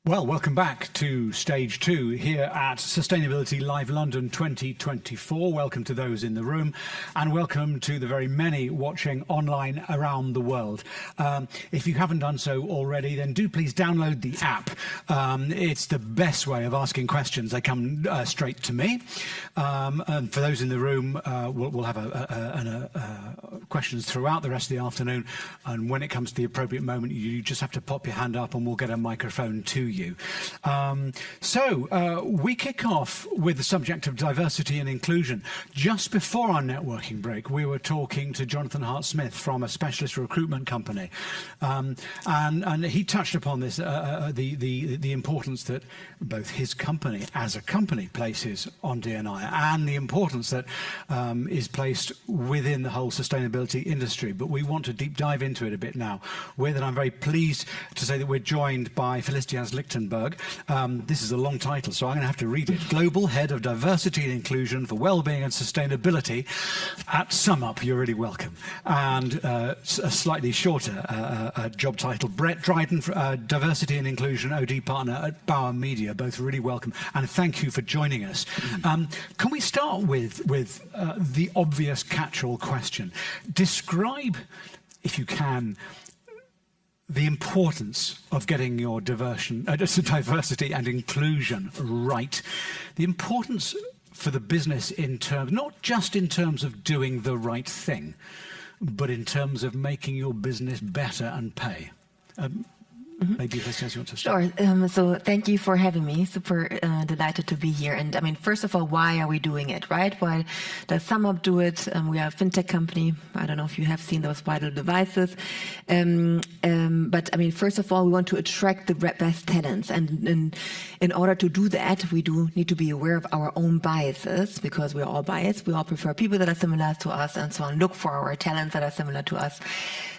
Well, welcome back to Stage 2 here at Sustainability Live London 2024. Welcome to those in the room and welcome to the very many watching online around the world. If you haven't done so already, then do please download the app. It's the best way of asking questions. They come straight to me. And for those in the room, we'll have questions throughout the rest of the afternoon. And when it comes to the appropriate moment, you just have to pop your hand up and we'll get a microphone to you. We kick off with the subject of diversity and inclusion. Just before our networking break, we were talking to Jonathan Hart-Smith from a specialist recruitment company. And he touched upon this, the importance that both his company as a company places on D&I and the importance that is placed within the whole sustainability industry. But we want to deep dive into it a bit now. I'm very pleased to say that we're joined by Felicitas Lichtenberg. This is a long title, so I'm going to have to read it. Global Head of Diversity and Inclusion for Wellbeing and Sustainability at SumUp. You're really welcome. And a slightly shorter job title, Brett Dryden, Diversity and Inclusion OD Partner at Bauer Media. Both really welcome. And thank you for joining us. Can we start with the obvious catch-all question? Describe, if you can, the importance of getting your diversity and inclusion right. The importance for the business in terms, not just in terms of doing the right thing, but in terms of making your business better and pay. Maybe Felicitas, you want to start? Sure. So thank you for having me. Super delighted to be here. And I mean, first of all, why are we doing it, right? Why does SumUp do it? We are a fintech company. I don't know if you have seen those vital devices. But I mean, first of all, we want to attract the best talents. And in order to do that, we do need to be aware of our own biases, because we're all biased. We all prefer people that are similar to us and so on. Look for our talents that are similar to us.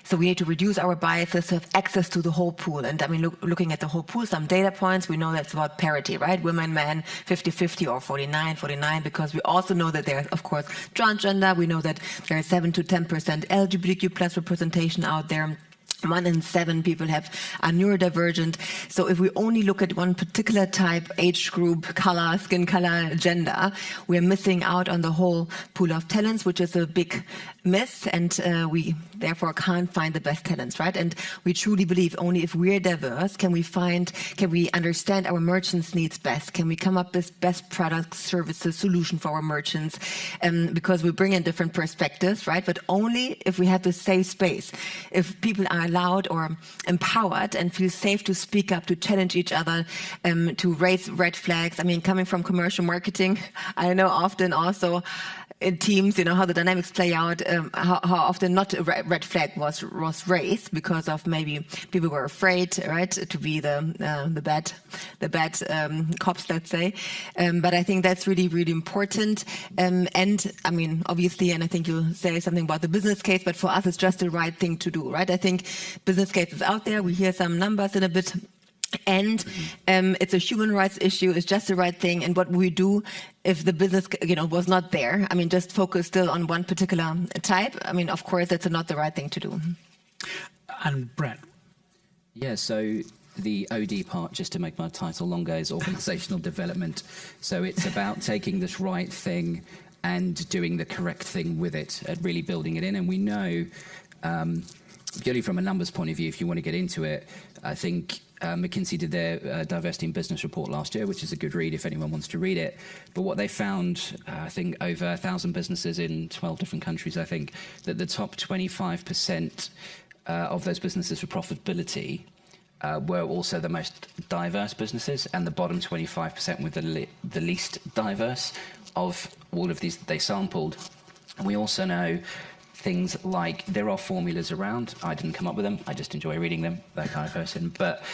So we need to reduce our biases to have access to the whole pool. And I mean, looking at the whole pool, some data points, we know that's about parity, right? Women, men, 50-50 or 49-49, because we also know that there's, of course, transgender. We know that there is 7 to 10% LGBTQ plus representation out there. 1 in 7 people are neurodivergent. So if we only look at one particular type, age group, color, skin color, gender, we're missing out on the whole pool of talents, which is a big miss, and we therefore can't find the best talents, right? And we truly believe only if we're diverse can we understand our merchants' needs best? Can we come up with best products, services, solution for our merchants? Because we bring in different perspectives, right? But only if we have the safe space. If people are allowed or empowered and feel safe to speak up, to challenge each other, to raise red flags. I mean, coming from commercial marketing, I know often also in teams, you know, how the dynamics play out, how often not a red flag was raised because of maybe people were afraid, right, to be the bad cops, let's say. But I think that's really, really important. And I mean, obviously, and I think you'll say something about the business case, but for us, it's just the right thing to do, right? I think business case is out there. We hear some numbers in a bit. And it's a human rights issue. It's just the right thing. And what we do if the business, was not there, I mean, just focus still on one particular type. I mean, of course, that's not the right thing to do. And Brett. Yeah, so the OD part, just to make my title longer, is organizational development. So it's about taking this right thing and doing the correct thing with it, and really building it in. And we know, purely from a numbers point of view, if you want to get into it, I think McKinsey did their Diversity in Business report last year, which is a good read if anyone wants to read it. But what they found, I think over 1,000 businesses in 12 different countries, I think, that the top 25% of those businesses for profitability were also the most diverse businesses, and the bottom 25% were the least diverse of all of these that they sampled. And we also know things like there are formulas around. I didn't come up with them. I just enjoy reading them, that kind of person. But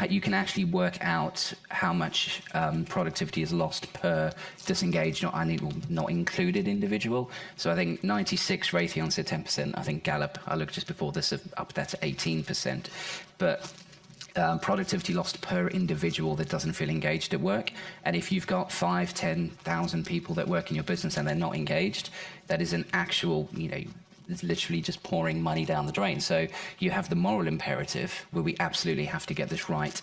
you can actually work out how much productivity is lost per disengaged, not included individual. So I think 96, Raytheon said 10%. I think Gallup, I looked just before this, up there to 18%. But productivity lost per individual that doesn't feel engaged at work. And if you've got 5,000, 10,000 people that work in your business and they're not engaged, that is an actual, it's literally just pouring money down the drain. So you have the moral imperative where we absolutely have to get this right.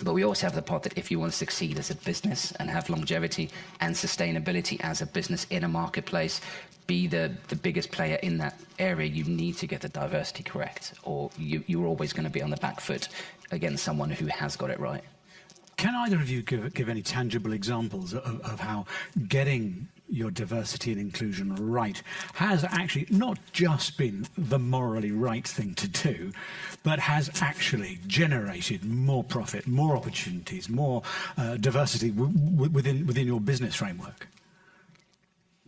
But we also have the part that if you want to succeed as a business and have longevity and sustainability as a business in a marketplace, be the biggest player in that area, you need to get the diversity correct, or you're always going to be on the back foot against someone who has got it right. Can either of you give any tangible examples of how getting your diversity and inclusion right has actually not just been the morally right thing to do, but has actually generated more profit, more opportunities, more diversity within your business framework?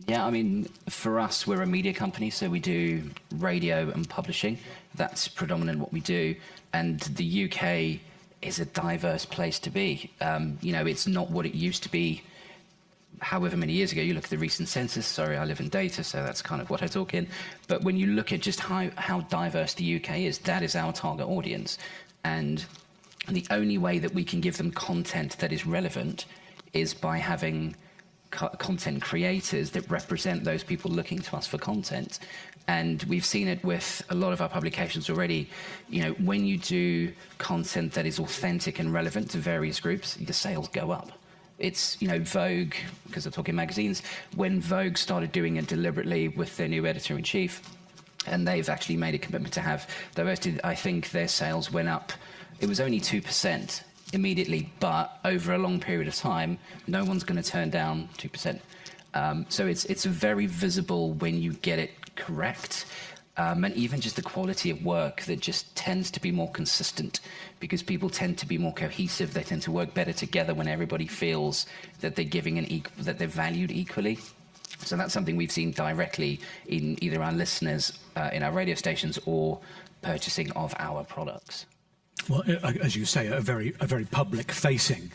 Yeah, I mean, for us, we're a media company, so we do radio and publishing. That's predominant what we do. And the UK is a diverse place to be. You know, it's not what it used to be however many years ago. You look at the recent census, sorry, I live in data, so that's kind of what I talk in. But when you look at just how diverse the UK is, that is our target audience. And the only way that we can give them content that is relevant is by having content creators that represent those people looking to us for content. And we've seen it with a lot of our publications already. You know, when you do content that is authentic and relevant to various groups, the sales go up. It's, you know, Vogue, because I'm talking magazines, when Vogue started doing it deliberately with their new editor-in-chief, and they've actually made a commitment to have diversity, I think their sales went up. It was only 2% immediately, but over a long period of time, no one's going to turn down 2%. So it's very visible when you get it correct. And even just the quality of work that just tends to be more consistent, because people tend to be more cohesive. They tend to work better together when everybody feels that they're giving that they're valued equally. So that's something we've seen directly in either our listeners in our radio stations or purchasing of our products. Well, as you say, a very public-facing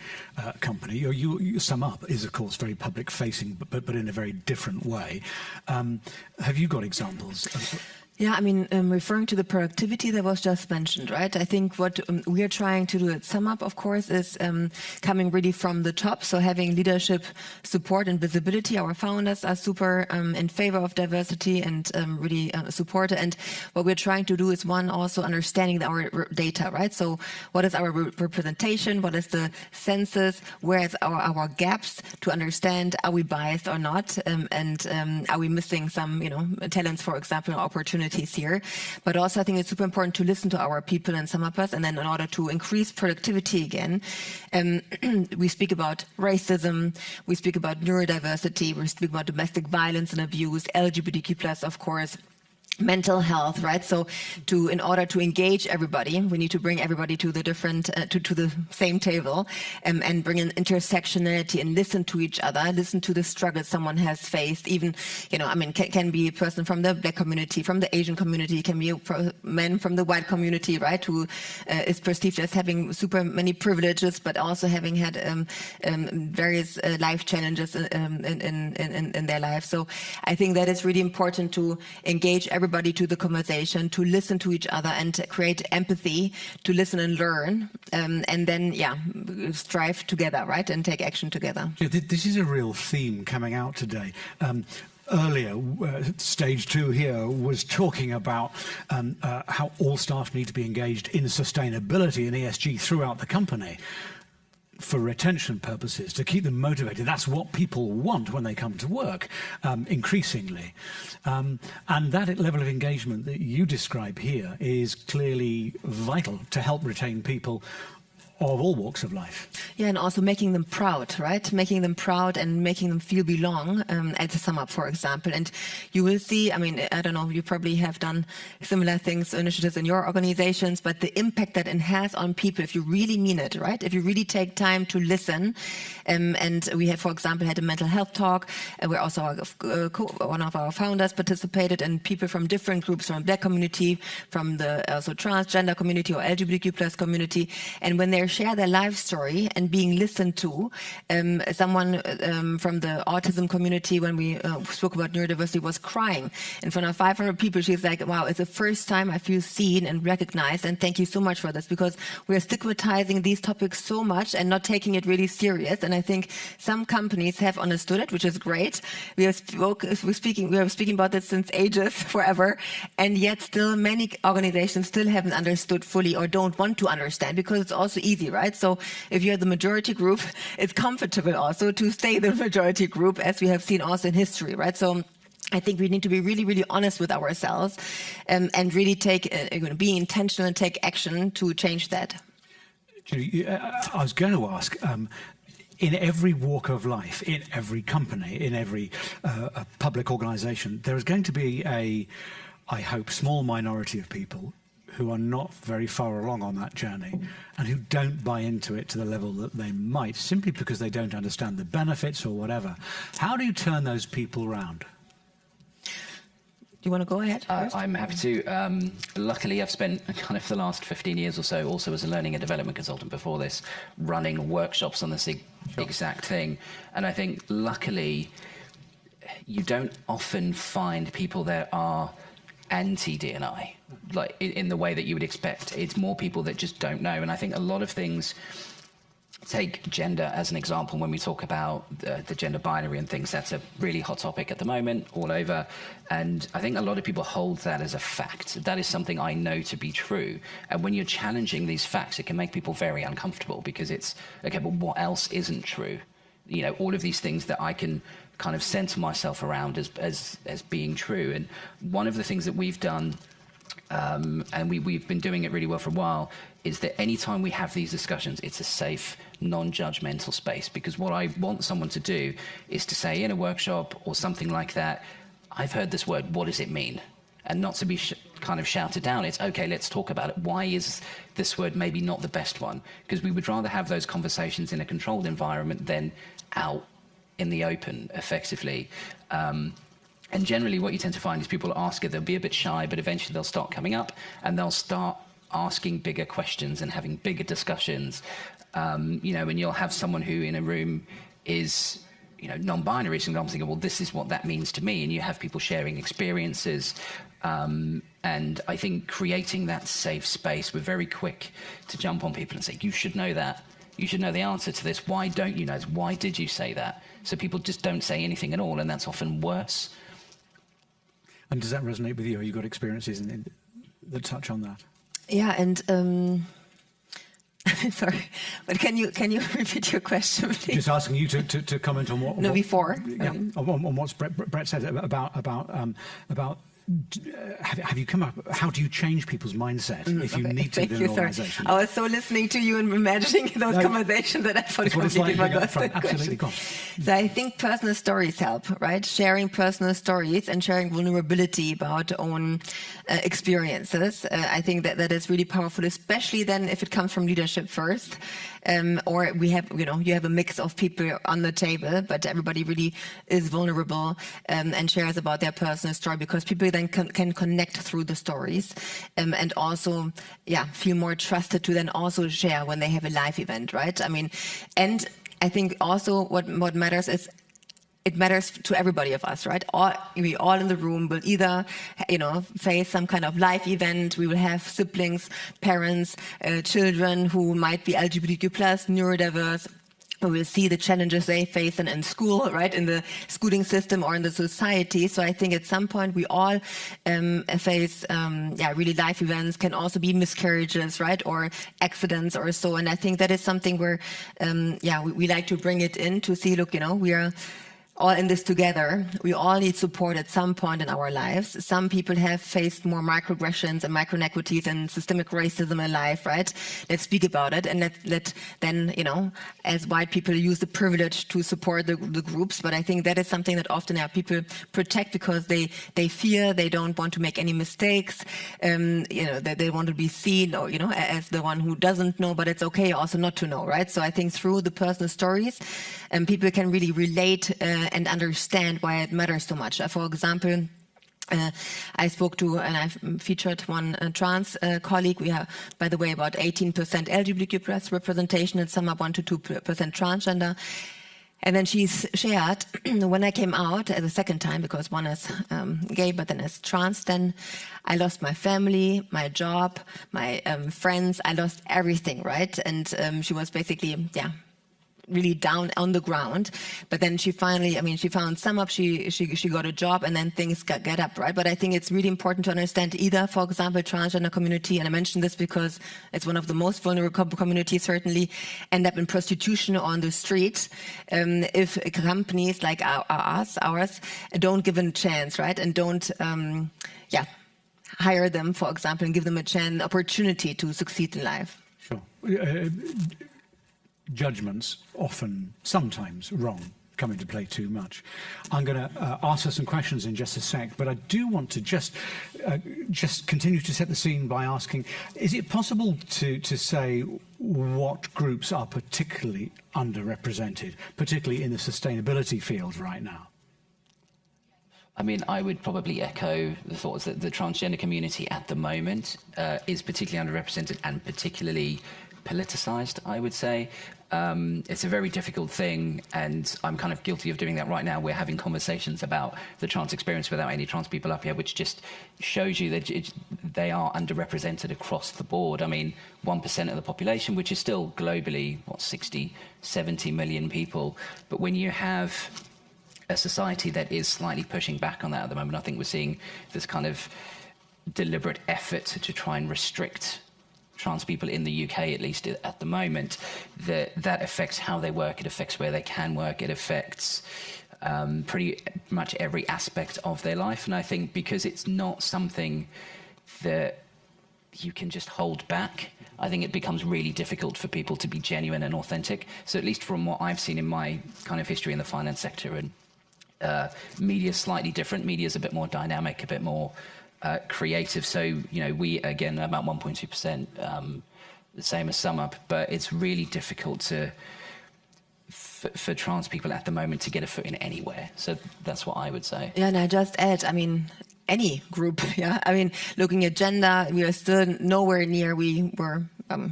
company. You sum up is, of course, very public-facing, but in a very different way. Have you got examples? Yeah, I mean, referring to the productivity that was just mentioned, right? I think what we are trying to do at SumUp, of course, is coming really from the top. So having leadership support and visibility. Our founders are super in favor of diversity and really support it. And what we're trying to do is, one, also understanding our data, right? So what is our representation? What is the census? Where is our gaps to understand, are we biased or not? And are we missing some, you know, talents, for example, or opportunities here? But also I think it's super important to listen to our people and SumUpers, and then in order to increase productivity again, we speak about racism, we speak about neurodiversity, we speak about domestic violence and abuse, LGBTQ+, of course, mental health, right? So in order to engage everybody, we need to bring everybody to the different, to the same table, and bring in intersectionality and listen to each other, listen to the struggles someone has faced. Even, you know, I mean, can be a person from the Black community, from the Asian community, can be a man from the white community, right? Who is perceived as having super many privileges, but also having had various life challenges in their life. So I think that is really important to engage everybody to the conversation, to listen to each other and create empathy, to listen and learn, and then, yeah, strive together, right, and take action together. Yeah, this is a real theme coming out today. Earlier, stage 2 here was talking about how all staff need to be engaged in sustainability and ESG throughout the company, for retention purposes, to keep them motivated. That's what people want when they come to work, increasingly. And that level of engagement that you describe here is clearly vital to help retain people of all walks of life. Yeah, and also making them proud, right? Making them proud and making them feel belong at the SumUp, for example. And you will see, I mean, I don't know, you probably have done similar things, initiatives in your organizations, but the impact that it has on people, if you really mean it, right? If you really take time to listen. And we have, for example, had a mental health talk, where also one of our founders participated, and people from different groups, from Black community, from the also transgender community or LGBTQ+ community. And when they share their life story and being listened to, someone from the autism community, when we spoke about neurodiversity, was crying in front of 500 people. She's like, wow, it's the first time I feel seen and recognized, and thank you so much for this, because we are stigmatizing these topics so much and not taking it really serious. And I think some companies have understood it, which is great. We are speaking about this since ages, forever, and yet still many organizations still haven't understood fully or don't want to understand, because it's also easy easy, right? So if you're the majority group, it's comfortable also to stay the majority group, as we have seen also in history, right? So I think we need to be really, really honest with ourselves, and really be intentional and take action to change that. Julie, I was going to ask, in every walk of life, in every company, in every public organisation, there is going to be I hope, small minority of people who are not very far along on that journey and who don't buy into it to the level that they might, simply because they don't understand the benefits or whatever. How do you turn those people round? Do you want to go ahead? I'm happy to. Luckily, I've spent kind of the last 15 years or so, also as a learning and development consultant before this, running workshops on this exact thing. And I think, luckily, you don't often find people that are anti-D&I, like in the way that you would expect. It's more people that just don't know. And I think a lot of things, take gender as an example, when we talk about the gender binary and things, that's a really hot topic at the moment all over. And I think a lot of people hold that as a fact. That is something I know to be true. And when you're challenging these facts, it can make people very uncomfortable, because it's, okay, but what else isn't true? You know, all of these things that I can kind of center myself around as being true. And one of the things that we've done, and we've been doing it really well for a while, is that anytime we have these discussions, it's a safe, non-judgmental space. Because what I want someone to do is to say in a workshop or something like that, I've heard this word, what does it mean? And not to be kind of shouted down. It's, okay, let's talk about it. Why is this word maybe not the best one? Because we would rather have those conversations in a controlled environment than out in the open, effectively. And generally what you tend to find is people ask it, they'll be a bit shy, but eventually they'll start coming up and they'll start asking bigger questions and having bigger discussions. You know, and you'll have someone who in a room is, you know, non-binary, and I'm thinking, well, this is what that means to me. And you have people sharing experiences. And I think creating that safe space, we're very quick to jump on people and say, you should know that. You should know the answer to this. Why don't you know this? Why did you say that? So people just don't say anything at all, and that's often worse. And does that resonate with you? Have you got experiences that touch on that? Yeah, and sorry, but can you repeat your question, please? Just asking you to comment on what. No, before. Yeah, on what Brett said about. Have you come up? How do you change people's mindset if you need to in an organisation? I was so listening to you and imagining those conversations that I completely forgot the Absolutely, question. So I think personal stories help, right? Sharing personal stories and sharing vulnerability about own experiences. I think that is really powerful, especially then if it comes from leadership first. Or we have, you have a mix of people on the table, but everybody really is vulnerable and shares about their personal story, because people then can connect through the stories and also, feel more trusted to then also share when they have a live event, right? I mean, and I think also what matters is, it matters to everybody of us, right? We all in the room will either, face some kind of live event. We will have siblings, parents, children who might be LGBTQ+, neurodiverse. We will see the challenges they face in school, right? In the schooling system or in the society. So I think at some point we all face, really live events, can also be miscarriages, right? Or accidents or so. And I think that is something where, we like to bring it in to see, look, we are all in this together. We all need support at some point in our lives. Some people have faced more microaggressions and micro-inequities and systemic racism in life, right? Let's speak about it, and let then, as white people, use the privilege to support the groups. But I think that is something that often people protect because they fear, they don't want to make any mistakes, that they want to be seen or, as the one who doesn't know, but it's okay also not to know, right? So I think through the personal stories, people can really relate and understand why it matters so much. For example, I spoke to and I've featured one trans colleague. We have, by the way, about 18% LGBTQ+ representation and some are 1 to 2% transgender. And then she's shared, when I came out the second time, because one is gay, but then is trans, then I lost my family, my job, my friends. I lost everything, right? And she was basically, really down on the ground. But then she finally, I mean, she found SumUp, she got a job, and then things get up, right? But I think it's really important to understand either, for example, transgender community, and I mentioned this because it's one of the most vulnerable communities, certainly, end up in prostitution on the street if companies like ours don't give them a chance, right? And don't, hire them, for example, and give them a opportunity to succeed in life. Sure. Judgments, often, sometimes wrong, come into play too much. I'm going to ask her some questions in just a sec, but I do want to just continue to set the scene by asking, is it possible to say what groups are particularly underrepresented, particularly in the sustainability field right now? I mean, I would probably echo the thoughts that the transgender community at the moment is particularly underrepresented and particularly politicized, I would say. It's a very difficult thing, and I'm kind of guilty of doing that right now. We're having conversations about the trans experience without any trans people up here, which just shows you that they are underrepresented across the board. I mean, 1% of the population, which is still globally, 60, 70 million people. But when you have a society that is slightly pushing back on that at the moment, I think we're seeing this kind of deliberate effort to try and restrict trans people in the UK, at least at the moment, that affects how they work, it affects where they can work, it affects pretty much every aspect of their life. And I think because it's not something that you can just hold back, I think it becomes really difficult for people to be genuine and authentic. So at least from what I've seen in my kind of history in the finance sector, and media is slightly different. Media is a bit more dynamic, a bit more creative. So, you know, we, again, about 1.2%, the same as SumUp, but it's really difficult for trans people at the moment to get a foot in anywhere. So that's what I would say. Yeah, and I just add, I mean, any group, yeah. I mean, looking at gender, we are still nowhere near we were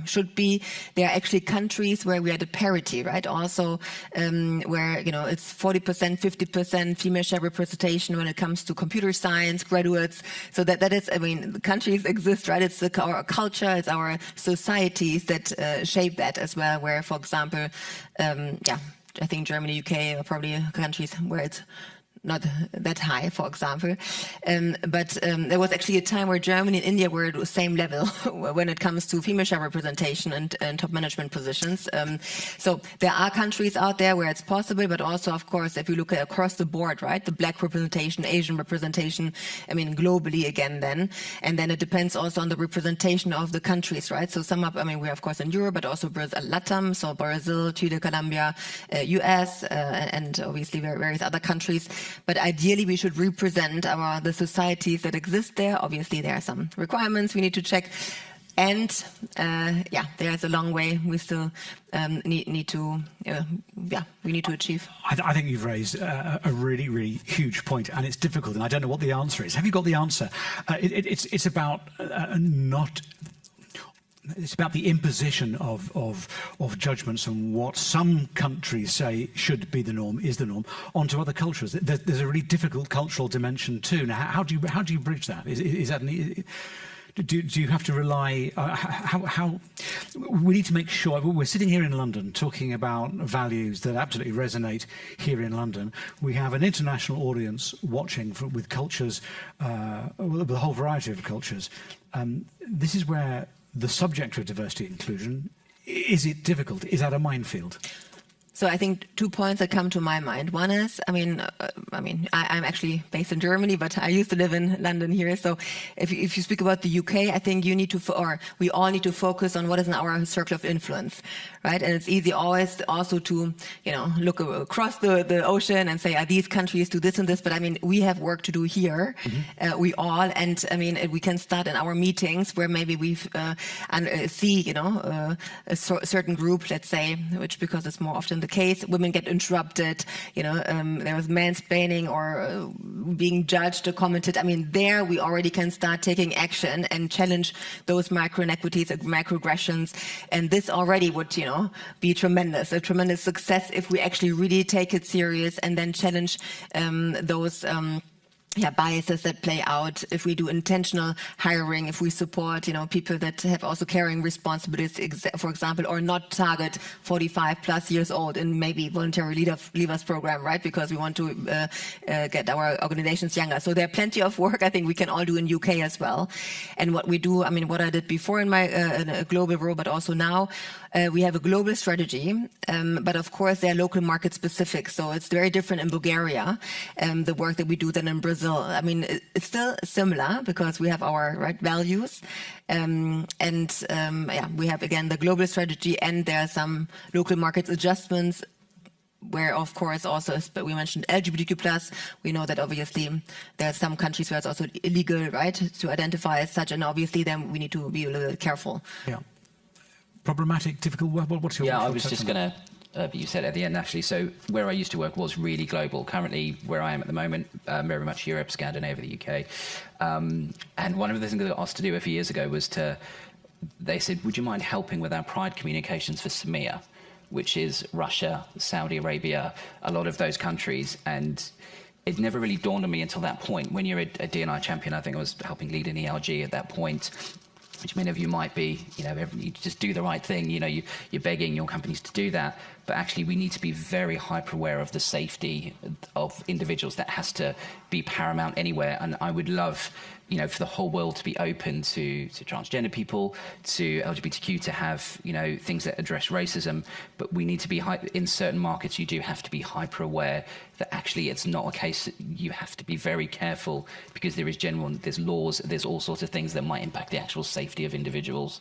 should be. There are actually countries where we are at parity, right? Also, where, you know, it's 40%, 50% female share representation when it comes to computer science graduates. So that is, I mean, countries exist, right? It's our culture, it's our societies that shape that as well. Where, for example, I think Germany, UK are probably countries where it's not that high, for example. But there was actually a time where Germany and India were at the same level when it comes to female share representation and top management positions. So there are countries out there where it's possible, but also, of course, if you look at across the board, right, the black representation, Asian representation, I mean, globally again then. And then it depends also on the representation of the countries, right? So some of, I mean, we're of course in Europe, but also Brazil, LATAM, so Brazil, Chile, Colombia, US, and obviously various other countries. But ideally, we should represent the societies that exist there. Obviously, there are some requirements we need to check. And there's a long way we still need to achieve. I think you've raised a really, really huge point, and it's difficult, and I don't know what the answer is. Have you got the answer? It's about It's about the imposition of judgments on what some countries say should be the norm, is the norm, onto other cultures. There's a really difficult cultural dimension too. Now, how do you bridge that? Is that do you have to rely? How we need to make sure we're sitting here in London talking about values that absolutely resonate here in London. We have an international audience watching with cultures, with a whole variety of cultures. This is where the subject of diversity and inclusion, is it difficult? Is that a minefield? So I think 2 points that come to my mind. One is, I'm actually based in Germany, but I used to live in London here. So if you speak about the UK, I think you need to, we all need to focus on what is in our circle of influence, right? And it's easy always also to, look across the ocean and say, these countries do this and this. But I mean, we have work to do here, we all, and I mean, we can start in our meetings where maybe we've see, a certain group, let's say, which because it's more often the case, women get interrupted, there was mansplaining or being judged or commented. I mean, there we already can start taking action and challenge those micro inequities, microaggressions. And this already would, be a tremendous success if we actually really take it serious and then challenge those biases that play out if we do intentional hiring, if we support, people that have also caring responsibilities, for example, or not target 45 plus years old in maybe voluntary leavers program, right? Because we want to get our organizations younger. So there are plenty of work I think we can all do in UK as well. And what we do, what I did before in my in a global role, but also now, we have a global strategy, but of course they're local market specific. So it's very different in Bulgaria, the work that we do than in Brazil. It's still similar because we have our values, we have again the global strategy, and there are some local markets adjustments. Where, of course, also, we mentioned LGBTQ+, we know that obviously there are some countries where it's also illegal, right, to identify as such, and obviously then we need to be a little careful. Yeah. Problematic, difficult, what's your... Yeah, I was just going to, you said at the end, Ashley, so where I used to work was really global. Currently, where I am at the moment, very much Europe, Scandinavia, the UK. And one of the things that I got asked to do a few years ago was they said, would you mind helping with our Pride communications for SAMEA, which is Russia, Saudi Arabia, a lot of those countries. And it never really dawned on me until that point. When you're a D&I champion, I think I was helping lead an ELG at that point, which many of you might be, you just do the right thing, you're begging your companies to do that. But actually, we need to be very hyper aware of the safety of individuals. That has to be paramount anywhere. And I would love, for the whole world to be open to transgender people, to LGBTQ, to have, things that address racism. But we need to be, in certain markets, you do have to be hyper aware that actually it's not a case that you have to be very careful, because there's laws, there's all sorts of things that might impact the actual safety of individuals.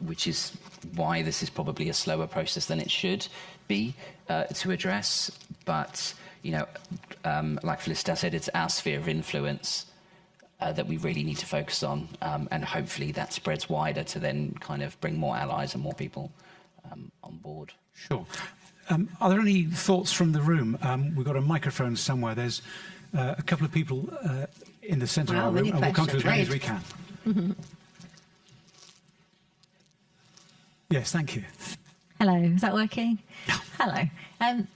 Which is why this is probably a slower process than it should be to address. But, like Felicita said, it's our sphere of influence that we really need to focus on. And hopefully that spreads wider to then kind of bring more allies and more people on board. Sure. Are there any thoughts from the room? We've got a microphone somewhere. There's a couple of people in the centre of our room, and we'll come to as many as we can. Mm-hmm. Yes, thank you. Hello, is that working? Yeah. Hello.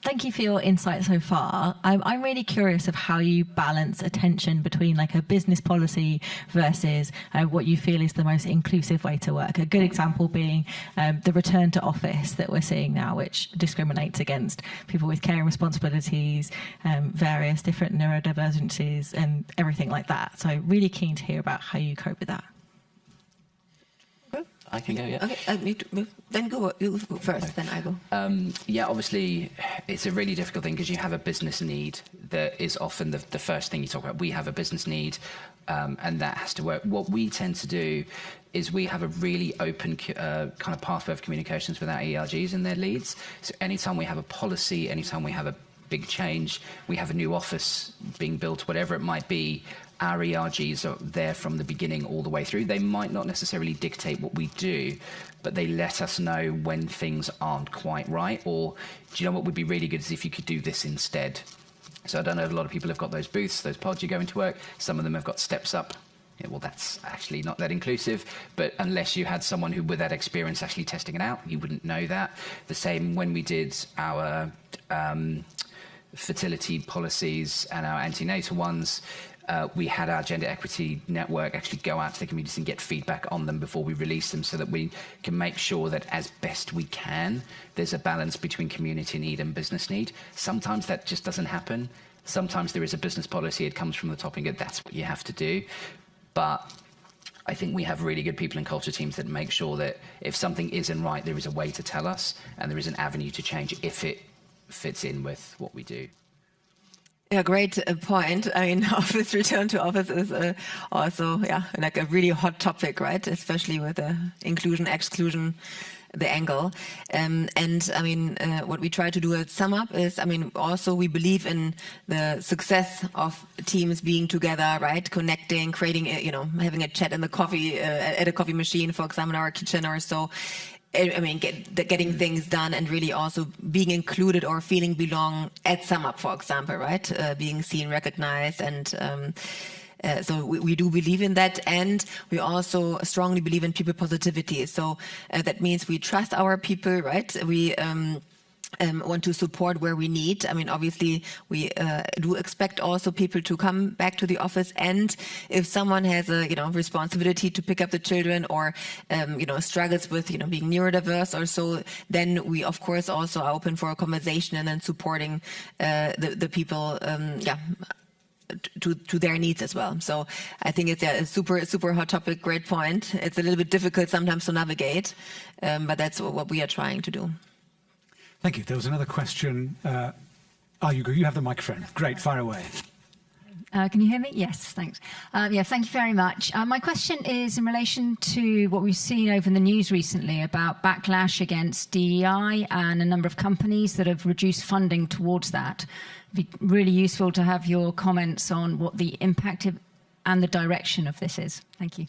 Thank you for your insight so far. I'm really curious of how you balance attention between like a business policy versus what you feel is the most inclusive way to work. A good example being the return to office that we're seeing now, which discriminates against people with caring responsibilities, various different neurodivergencies and everything like that. So really keen to hear about how you cope with that. I can go, yeah. Okay, then go you first, then I go. Yeah, obviously, it's a really difficult thing because you have a business need that is often the first thing you talk about. We have a business need, and that has to work. What we tend to do is we have a really open kind of pathway of communications with our ELGs and their leads. So anytime we have a policy, anytime we have a big change, we have a new office being built, whatever it might be, our ERGs are there from the beginning all the way through. They might not necessarily dictate what we do, but they let us know when things aren't quite right. Or, do you know what would be really good is if you could do this instead. So I don't know if a lot of people have got those booths, those pods you go into work. Some of them have got steps up. Yeah, well, that's actually not that inclusive, but unless you had someone who, with that experience, actually testing it out, you wouldn't know that. The same when we did our fertility policies and our antenatal ones. We had our gender equity network actually go out to the communities and get feedback on them before we release them, so that we can make sure that as best we can, there's a balance between community need and business need. Sometimes that just doesn't happen. Sometimes there is a business policy, it comes from the top and that's what you have to do. But I think we have really good people and culture teams that make sure that if something isn't right, there is a way to tell us and there is an avenue to change if it fits in with what we do. Yeah, great point. I mean, office return to office is also, like a really hot topic, right? Especially with the inclusion, exclusion, the angle. And I mean, what we try to do at SumUp is, I mean, also we believe in the success of teams being together, right? Connecting, creating, having a chat in the coffee, at a coffee machine, for example, in our kitchen or so. I mean, getting things done and really also being included or feeling belong at SumUp, for example, right? Being seen, recognized, and so we do believe in that, and we also strongly believe in people positivity. So that means we trust our people, right? We want to support where we need. I mean, obviously, we do expect also people to come back to the office. And if someone has a responsibility to pick up the children, or struggles with being neurodiverse or so, then we of course also are open for a conversation and then supporting the people. To their needs as well. So I think it's a super hot topic. Great point. It's a little bit difficult sometimes to navigate, but that's what we are trying to do. Thank you. There was another question. You have the microphone. Great, fire away. Can you hear me? Yes, thanks. Thank you very much. My question is in relation to what we've seen over in the news recently about backlash against DEI and a number of companies that have reduced funding towards that. It'd be really useful to have your comments on what the impact and the direction of this is. Thank you.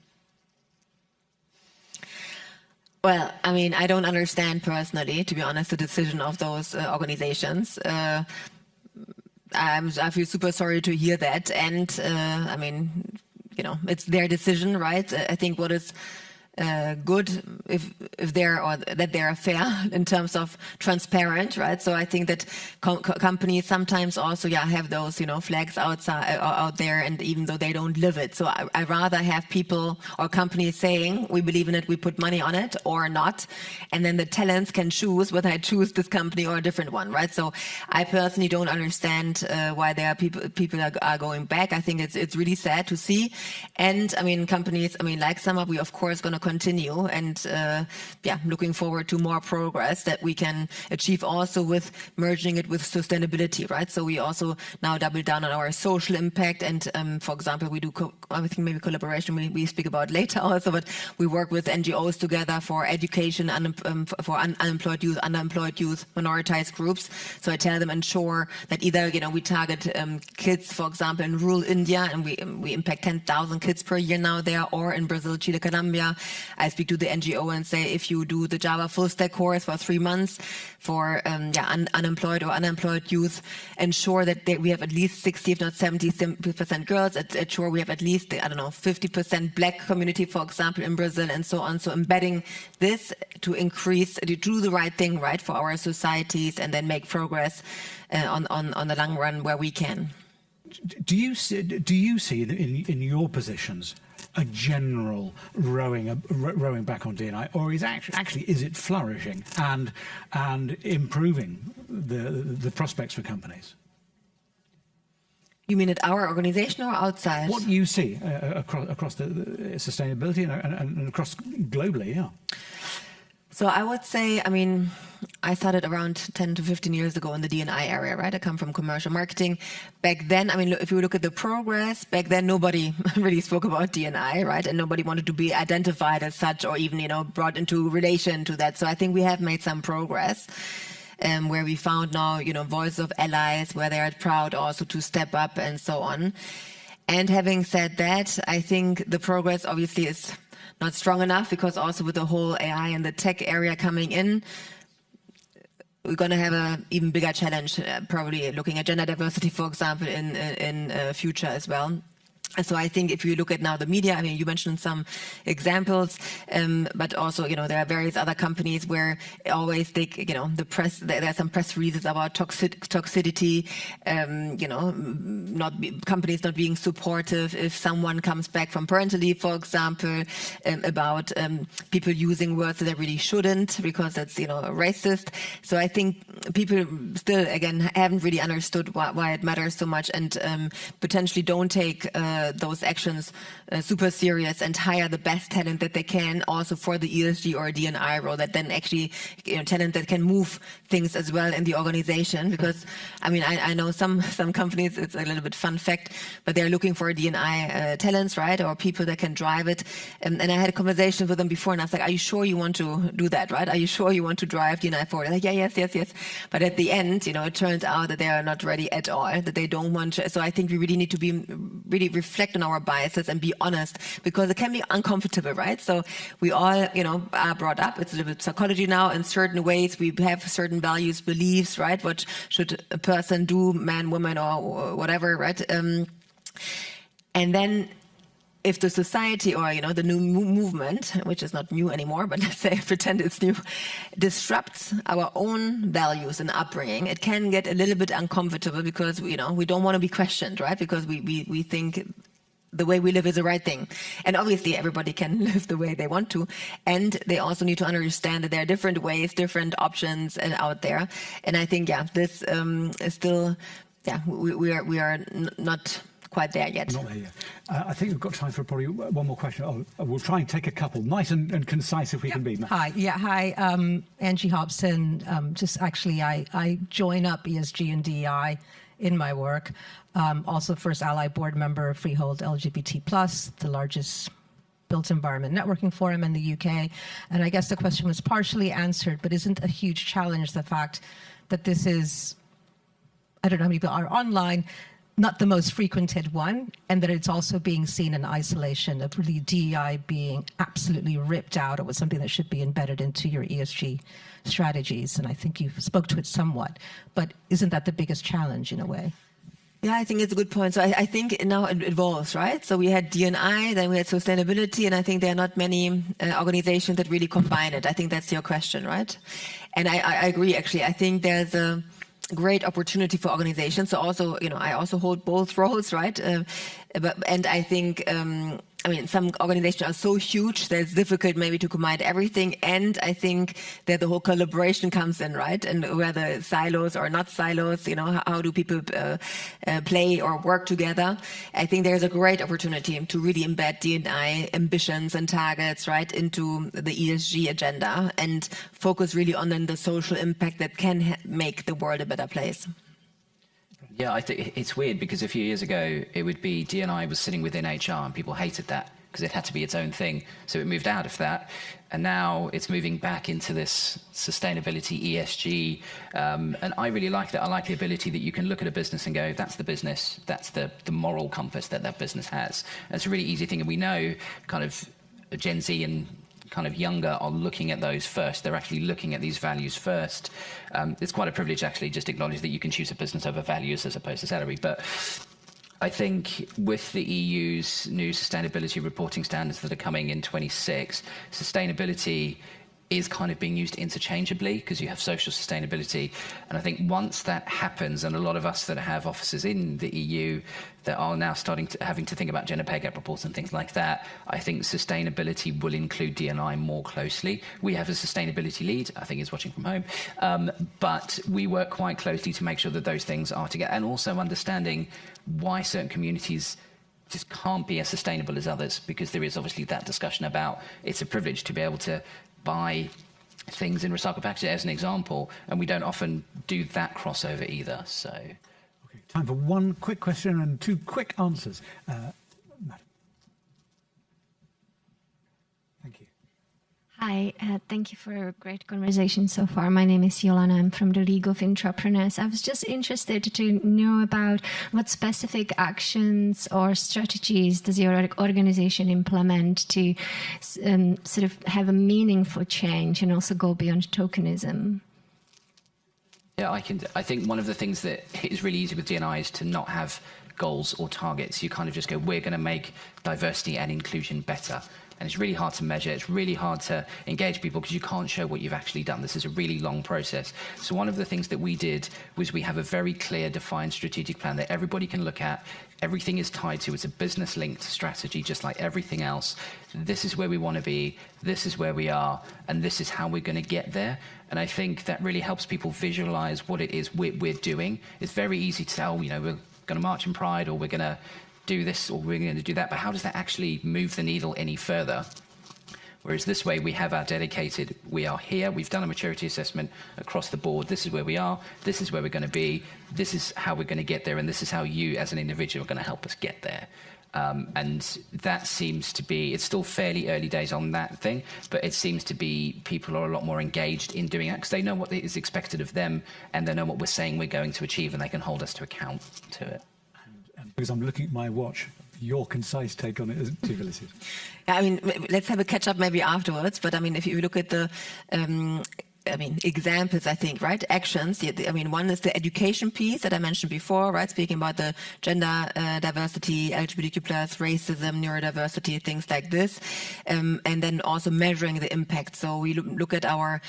Well, I mean, I don't understand personally, to be honest, the decision of those organizations. I feel super sorry to hear that. And I mean, it's their decision, right? I think what is good if they are fair in terms of transparent, right? So I think that companies sometimes also have those flags out there, and even though they don't live it. So I rather have people or companies saying we believe in it, we put money on it or not, and then the talents can choose whether I choose this company or a different one, right? So I personally don't understand why there are people are going back. I think it's really sad to see. And I mean, companies, like SumUp, we of course going to continue, and looking forward to more progress that we can achieve also with merging it with sustainability, right? So we also now double down on our social impact, and for example, we do I think maybe collaboration we speak about later also, but we work with NGOs together for education for unemployed youth, underemployed youth, minoritized groups. So I tell them, ensure that either we target kids, for example, in rural India, and we impact 10,000 kids per year now there, or in Brazil, Chile, Colombia. I speak to the NGO and say, if you do the Java full stack course for 3 months for unemployed or unemployed youth, ensure that we have at least 60, if not 70% girls. Ensure we have at least 50% black community, for example, in Brazil, and so on. So embedding this to do the right thing, right, for our societies, and then make progress on the long run where we can. Do you see in your positions a general rowing back on D&I, or is it flourishing and improving the prospects for companies? You mean at our organization or outside? What do you see across the sustainability and across globally? Yeah. So I would say, I started around 10 to 15 years ago in the D&I area, right? I come from commercial marketing. Back then, if you look at the progress, back then nobody really spoke about D&I, right? And nobody wanted to be identified as such, or even, brought into relation to that. So I think we have made some progress. Where we found now, voice of allies, where they are proud also to step up and so on. And having said that, I think the progress obviously is not strong enough, because also with the whole AI and the tech area coming in, we're going to have an even bigger challenge, probably looking at gender diversity, for example, in future as well. So I think if you look at now the media, you mentioned some examples, but also, there are various other companies where always the press, there are some press releases about toxicity, companies not being supportive if someone comes back from parental leave, for example, about people using words that they really shouldn't, because that's, racist. So I think people still, again, haven't really understood why it matters so much, and potentially don't take those actions super serious and hire the best talent that they can, also for the ESG or D&I role, that then actually talent that can move things as well in the organization. Because I know some companies, it's a little bit fun fact, but they're looking for D&I talents, right, or people that can drive it. And I had a conversation with them before, and I was like, are you sure you want to do that, right? Are you sure you want to drive D&I forward? Like, yes. But at the end, it turns out that they are not ready at all, that they don't want to. So I think we really need to be really reflect on our biases and be honest, because it can be uncomfortable, right? So we all, are brought up, it's a little bit psychology now, in certain ways. We have certain values, beliefs, right? What should a person do, man, woman, or whatever, right? And then if the society or the new movement, which is not new anymore, but let's say pretend it's new, disrupts our own values and upbringing, it can get a little bit uncomfortable because we don't want to be questioned, right? Because we think the way we live is the right thing. And obviously everybody can live the way they want to. And they also need to understand that there are different ways, different options out there. And I think, this is still, we are not quite there yet. Not there yet. I think we've got time for probably one more question. We'll try and take a couple, nice and concise if we can be. Hi, Angie Hobson. I join up ESG and DEI in my work. Also first ally board member of Freehold LGBT+, the largest built environment networking forum in the UK. And I guess the question was partially answered, but isn't a huge challenge the fact that this is, I don't know how many people are online, not the most frequented one, and that it's also being seen in isolation of really DEI being absolutely ripped out. It was something that should be embedded into your ESG strategies, and I think you spoke to it somewhat. But isn't that the biggest challenge in a way? Yeah, I think it's a good point. So I think now it evolves, right? So we had D&I, then we had sustainability, and I think there are not many organizations that really combine it. I think that's your question, right? And I agree, actually. I think there's a great opportunity for organizations. So also, I also hold both roles, right? And I think, some organizations are so huge that it's difficult maybe to combine everything. And I think that the whole collaboration comes in, right? And whether silos or not silos, how do people play or work together? I think there's a great opportunity to really embed D&I ambitions and targets, right, into the ESG agenda and focus really on then the social impact that can make the world a better place. Yeah, I think it's weird because a few years ago it would be D&I was sitting within HR and people hated that because it had to be its own thing. So it moved out of that. And now it's moving back into this sustainability, ESG. And I really like that. I like the ability that you can look at a business and go, that's the business, that's the moral compass that business has. And it's a really easy thing. And we know kind of Gen Z and kind of younger are looking at those first. They're actually looking at these values first. It's quite a privilege, actually, just acknowledge that you can choose a business over values as opposed to salary. But I think with the EU's new sustainability reporting standards that are coming in 26, sustainability is kind of being used interchangeably because you have social sustainability. And I think once that happens, and a lot of us that have offices in the EU that are now having to think about gender pay gap reports and things like that, I think sustainability will include D&I more closely. We have a sustainability lead, I think he's watching from home, but we work quite closely to make sure that those things are together, and also understanding why certain communities just can't be as sustainable as others, because there is obviously that discussion about it's a privilege to be able to buy things in recycled packaging as an example, and we don't often do that crossover either. So, okay, time for one quick question and two quick answers. Madam. Thank you. Hi, thank you for a great conversation so far. My name is Yolana. I'm from the League of Entrepreneurs. I was just interested to know about what specific actions or strategies does your organization implement to sort of have a meaningful change and also go beyond tokenism? Yeah, I think one of the things that is really easy with D&I is to not have goals or targets. You kind of just go, we're going to make diversity and inclusion better. And it's really hard to measure. It's really hard to engage people because you can't show what you've actually done. This is a really long process. So one of the things that we did was we have a very clear, defined strategic plan that everybody can look at. Everything is tied to. It's a business-linked strategy, just like everything else. This is where we want to be. This is where we are. And this is how we're going to get there. And I think that really helps people visualize what it is we're doing. It's very easy to tell, we're going to march in Pride, or we're going to do this, or we're going to do that, but how does that actually move the needle any further? Whereas this way we have our dedicated, we are here, we've done a maturity assessment across the board, this is where we are, this is where we're going to be, this is how we're going to get there, and this is how you as an individual are going to help us get there. And that seems to be, it's still fairly early days on that thing, but it seems to be people are a lot more engaged in doing that because they know what is expected of them, and they know what we're saying we're going to achieve, and they can hold us to account to it. Because I'm looking at my watch, your concise take on it is too Felicia. Yeah, let's have a catch up maybe afterwards. But if you look at the examples, I think, right? Actions. I mean, one is the education piece that I mentioned before, right? Speaking about the gender diversity, LGBTQ+, racism, neurodiversity, things like this. And then also measuring the impact. So we look at our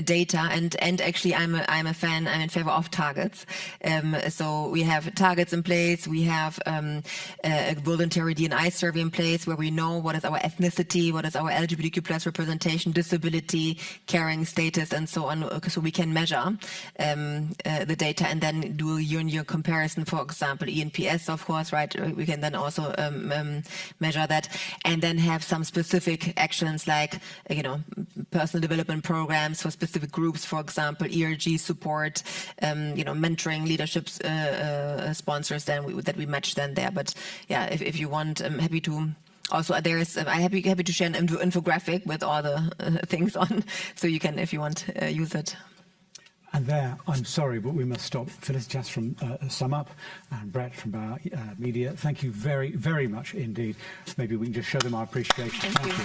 data, and actually I'm a fan, I'm in favor of targets. So we have targets in place, we have a voluntary D&I survey in place where we know what is our ethnicity, what is our LGBTQ+ representation, disability, caring status, and so on, so we can measure the data and then do a year-on-year comparison. For example, ENPS, of course, right? We can then also measure that, and then have some specific actions like, personal development programs for specific groups, for example, ERG support, mentoring, leadership sponsors, that we match then there. But yeah, if you want, I'm happy to. Also, I'm happy to share an infographic with all the things on, so you can, if you want, use it. And there, I'm sorry, but we must stop. Felicitas from SumUp and Brett from Bauer Media, thank you very, very much indeed. Maybe we can just show them our appreciation. Thank you.